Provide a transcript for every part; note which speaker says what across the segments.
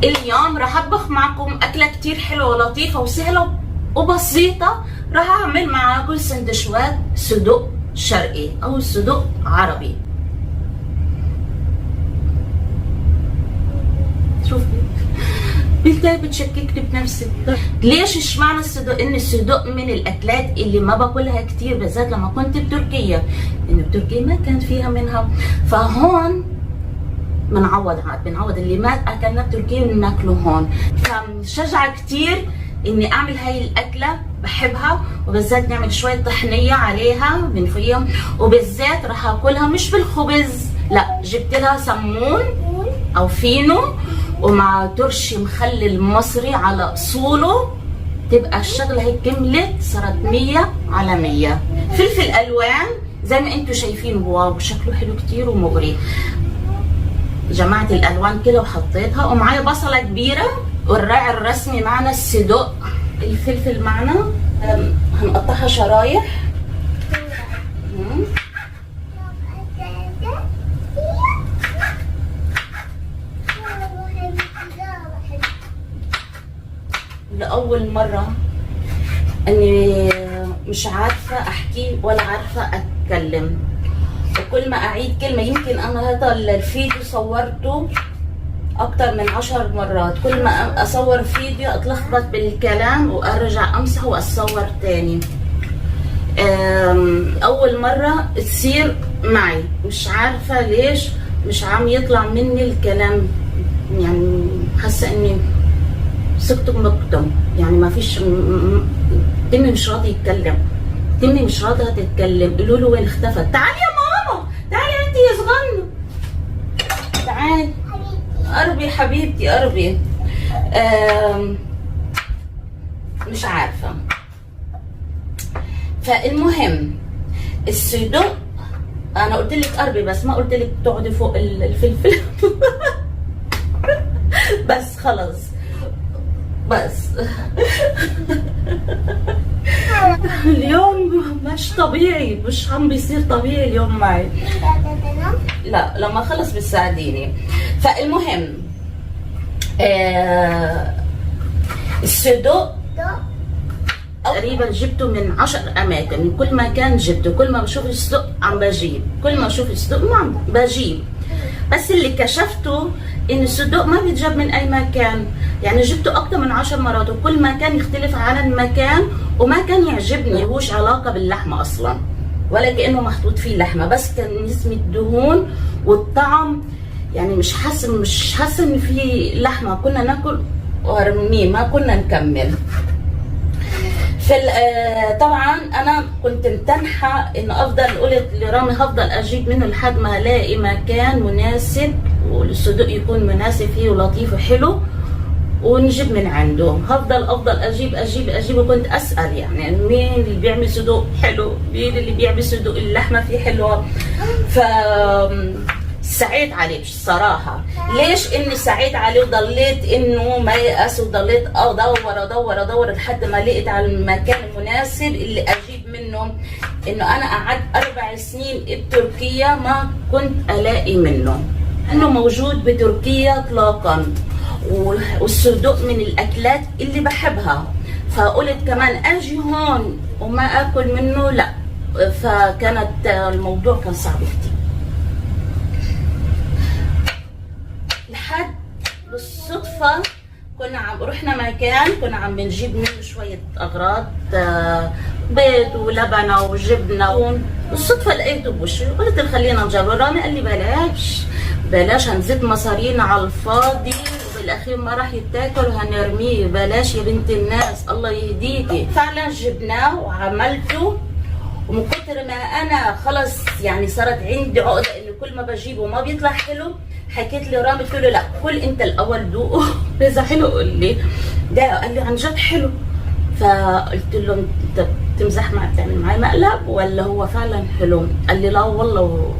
Speaker 1: اليوم راح اطبخ معكم اكله كتير حلوه ولطيفه وسهله وبسيطه. راح اعمل معاكم سندوتشات صدق شرقي او صدق عربي. شوفي بالتالي بتشككني بنفسي. ليش اشمعنى الصدق؟ ان الصدق من الاكلات اللي ما باكلها كتير، بالذات لما كنت بتركيا، لانه بتركيا ما كان فيها منها. فهون بنعوض اللي ما اكلنا بتركيا بناكله هون. فمشجعه كتير اني اعمل هاي الاكله، بحبها، وبالذات نعمل شويه طحنيه عليها بنفيهم، وبالذات راح اكلها مش بالخبز، لا جبت لها سمون او فينو ومع ترشي مخلل مصري على اصوله. تبقى الشغله هيك كملت، صارت 100 على 100. فلفل الوان زي ما انتم شايفين، واو شكله حلو كتير ومغري. جمعت الالوان كده وحطيتها، ومعايا بصله كبيره، والراعي الرسمي معنا الصدق. الفلفل معنا هنقطعها شرايح. لأول مرة اني مش عارفة احكي ولا عارفة اتكلم، وكل ما اعيد كلمة، يمكن انا هذا الفيديو صورته اكتر من 10 مرات، كل ما اصور فيديو اتلخبط بالكلام وارجع امسح واصور تاني. اول مرة تصير معي، مش عارفة ليش مش عم يطلع مني الكلام، يعني حاسة اني سكتم مكتم، يعني ما فيش. تمي مش راضي يتكلم، تمي مش راضية تتكلم. قولوا له وين اختفت؟ تعالي يا ماما، تعالي انت يا صغنن، تعالي قربي حبيبتي قربي. مش عارفة. فالمهم الصدق انا قلت لك قربي، بس ما قلت لك تقعدي فوق الفلفل. بس خلص بس. اليوم مش طبيعي، مش عم بيصير طبيعي اليوم معي. لا لما خلص بتساعديني. فالمهم الصدق تقريبا جبته من 10 اماكن، من كل مكان جبته، كل ما بشوف الصدق عم بجيب، كل ما اشوف الصدق ما عم بجيب. بس اللي كشفته ان الصدق ما بيتجاب من اي مكان، يعني جبته اكتر من 10 مرات، وكل مكان يختلف عن المكان، وما كان يعجبني. هوش علاقه باللحمه اصلا، ولا كانه محطوط فيه لحمه، بس كان نسمه دهون والطعم، يعني مش حاسه ان في لحمه. كنا ناكل وارميه، ما كنا نكمل. طبعا انا كنت متنحه انه افضل، قلت لرامي هفضل اجيب منه لحد ما الاقي مكان مناسب والصدق يكون مناسب فيه ولطيف وحلو ونجيب من عنده. هفضل اجيب، وكنت اسال يعني مين اللي بيعمل صدق حلو، مين اللي بيعمل صدق اللحمه فيه حلوه. ف سعيت عليه بصراحة. ليش اني سعيت عليه وضليت انه ما يأس، وضليت ادور لحد ما لقيت على المكان المناسب اللي اجيب منه. انه انا قعدت 4 سنين بتركيا ما كنت الاقي منه، انه موجود بتركيا اطلاقا. والصدق من الاكلات اللي بحبها، فقلت كمان اجي هون وما اكل منه، لا. فكانت الموضوع كان صعب كتير. لحد بالصدفة رحنا مكان كنا عم بنجيب منه شوية أغراض، بيض ولبنة وجبنة، بالصدفة لقيته بوشي. قلت خلينا نجرب. رامي قال لي بلاش هنزيد مصارينا على الفاضي، وبالأخير ما راح يتاكل وهنرميه. بلاش يا بنت الناس، الله يهديكي. فعلا جبناه وعملته، ومن كتر ما انا خلص يعني صارت عندي عقده انه كل ما بجيبه ما بيطلع حلو، حكيت لي رامي، قلت له لا كل انت الاول دوقه، اذا حلو قول لي. ده قال لي عن جد حلو. فقلت له انت بتمزح معي، بتعمل معي مقلب ولا هو فعلا حلو؟ قال لي لا والله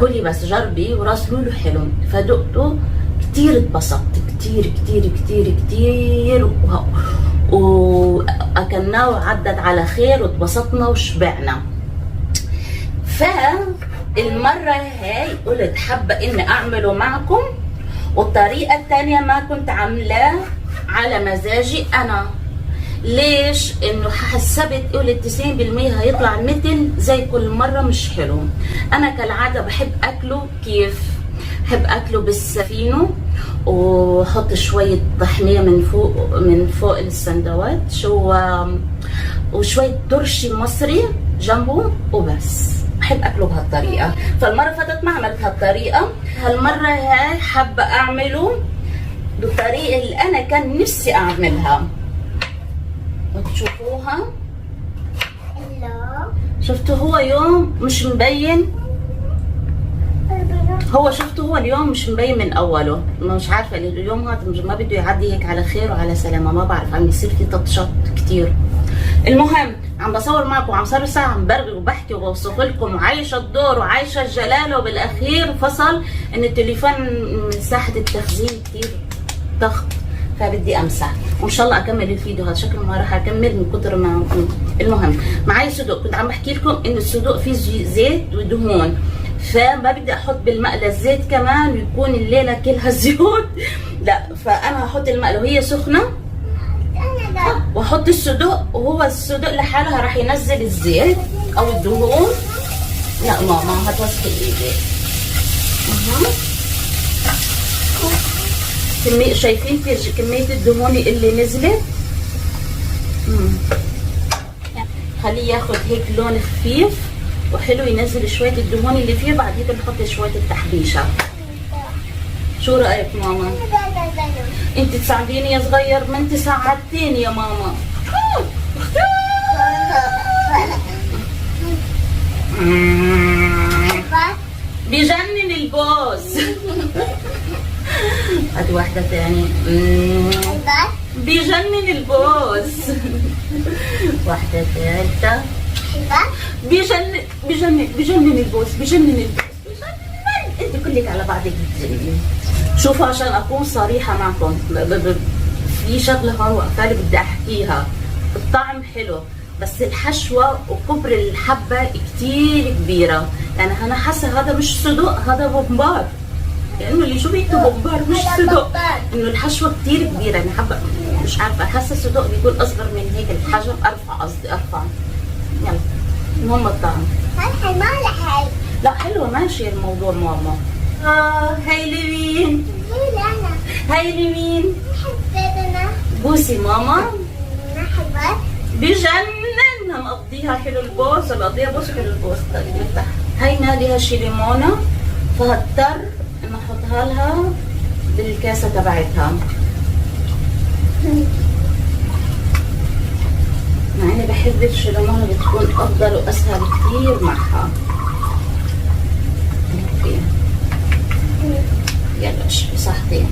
Speaker 1: كلي بس جربي، وراس لولو حلو. فدقته كتير، اتبسطت كتير كتير كتير كتير، واكلناه وعدت على خير واتبسطنا وشبعنا. فالمرة هاي قلت حابة اني اعمله معكم والطريقة الثانية ما كنت عاملاه على مزاجي انا. ليش؟ انه حسبت قلت 90% هيطلع مثل زي كل مرة مش حلو. انا كالعادة بحب اكله كيف؟ بحب اكله بالسفينو، وحط شوية طحنية من فوق السندوتش، وشوية ترشي مصري جنبه وبس. بحب اكله بهالطريقة. فالمرة فاتت ما عملت هالطريقة، هالمرة هاي حابة اعمله بالطريقة اللي انا كان نفسي اعملها. وتشوفوها. شفتوا هو يوم مش مبين، هو شفتوا هو اليوم مش مبين من اوله. مش عارفه اليوم هذا ما بده يعدي هيك على خير وعلى سلامه، ما بعرف، عم يصير في تطشط كثير. المهم عم بصور معكم وعم صار ساعه عم برغي وبحكي وبوصف لكم وعايشه الدور وعايشه الجلاله، وبالاخير فصل ان التليفون من ساحه التخزين كثير ضغط، فبدي امسح. وان شاء الله اكمل الفيديو هذا، شكله ما راح اكمل من كثر ما. المهم معي صدوق، كنت عم بحكي لكم انه الصدوق فيه زيت ودهون، فما بدي احط بالمقله الزيت كمان ويكون الليله كلها زيوت. لا، فانا هحط المقله وهي سخنه واحط الصدوق، وهو الصدوق لحالها راح ينزل الزيت او الدهون. لا ماما هتوسخي ايدي. شايفين في كميه الدهون اللي نزلت؟ خليه ياخد هيك لون خفيف وحلو، ينزل شويه الدهون اللي فيه، بعد هيك نحط شويه التحبيشه. شو رايك ماما؟ انت تساعديني يا صغير؟ ما انت ساعدتيني يا ماما. بيجنن البوز. هات واحدة تاني. بيجنن البوز. واحدة ثالثة. بيجنن البوز. انت كلك على بعضك بتجنني. شوفوا عشان اكون صريحة معكم، في شغلة هون واقفة بدي احكيها. الطعم حلو بس الحشوة وكبر الحبة كتير كبيرة. يعني انا حاسة هذا مش صدوق، هذا بومبار. لانه اللي شو بيكتب بومبار مش صدوق، انه الحشوة كتير كبيرة. يعني حبة مش عارفة، حاسة الصدوق بيكون اصغر من هيك الحجم، ارفع. يلا المهم الطعم. لا حلوة ماشي الموضوع ماما. هاي لمين؟ هاي لمين؟ بوسي ماما. بجنن مقضيها حلو البوس، بقضيها بوس حلو البوس. طيب نفتح. هاي ناديها شي ليمونة، فهضطر ان احطها لها بالكاسة تبعتها. مع اني بحب الشيليمونة بتكون افضل واسهل كثير معها. يلا اشربي صحتين.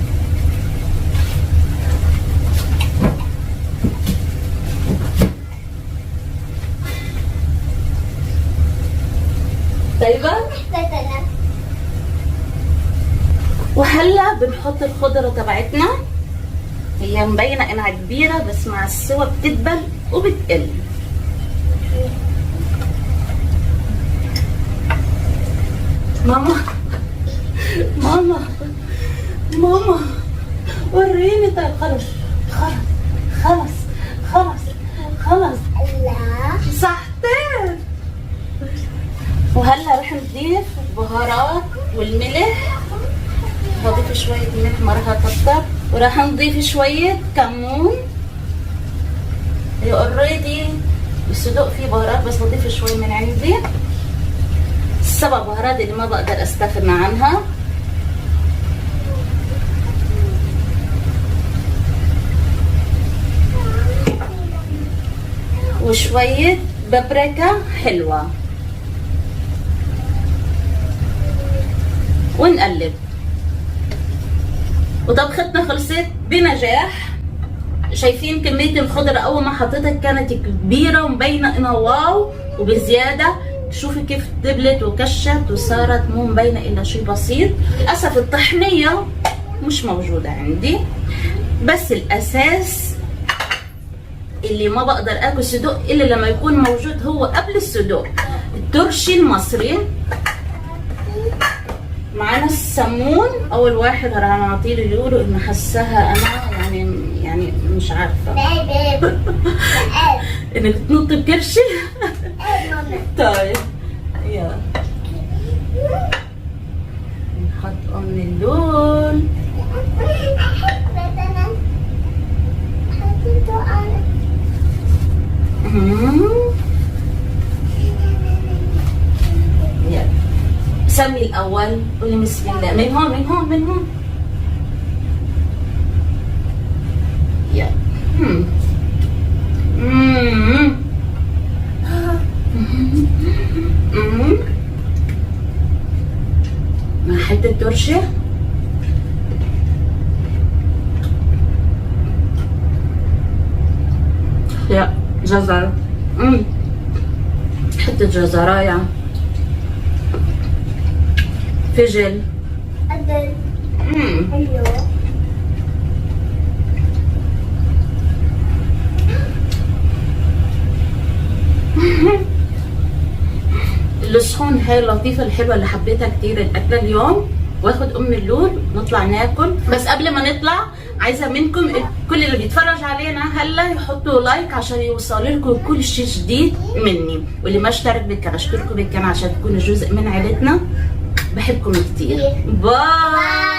Speaker 1: طيبة؟ وهلا بنحط الخضرة تبعتنا، هي مبينة انها كبيرة بس مع السوا بتدبل وبتقل. ماما وريني. طيب خلص صحتين. وهلا رح نضيف البهارات والملح. هضيف شوية ملح مرة تكتر، وراح نضيف شوية كمون. هي اوريدي الصدوق فيه بهارات بس بضيف شوي من عندي. 7 بهارات اللي ما بقدر استغنى عنها. وشوية بابريكا حلوة، ونقلب. وطبختنا خلصت بنجاح. شايفين كمية الخضرة اول ما حطيتها كانت كبيرة ومبينة انها واو وبزيادة. شوفي كيف دبلت وكشت وصارت مو مبينة الا شيء بسيط. للأسف الطحنية مش موجودة عندي، بس الاساس اللي ما بقدر اكل صدوق الا لما يكون موجود هو قبل الصدوق، الترشي المصري معانا السمون. اول واحد راح نعطيه اللي يقولوا انه حسها انا يعني مش عارفه انك تنط بكرشي. طيب يلا نحط ام اللول. يلا سمي الاول، قولي بسم الله. من هون من هون من هون. يلا مع حته ترشه. يا جزر. حته جزرايه، فجل. الصحون هاي اللطيفه الحلوه اللي حبيتها كتير الاكله اليوم. واخد ام اللول نطلع ناكل. بس قبل ما نطلع عايزه منكم كل اللي بيتفرج علينا هلا يحطوا لايك عشان يوصل لكم كل شيء جديد مني، واللي ما اشترك بالقناه اشتركوا بالقناه عشان تكونوا جزء من عيلتنا. بحبكم كتير. باي.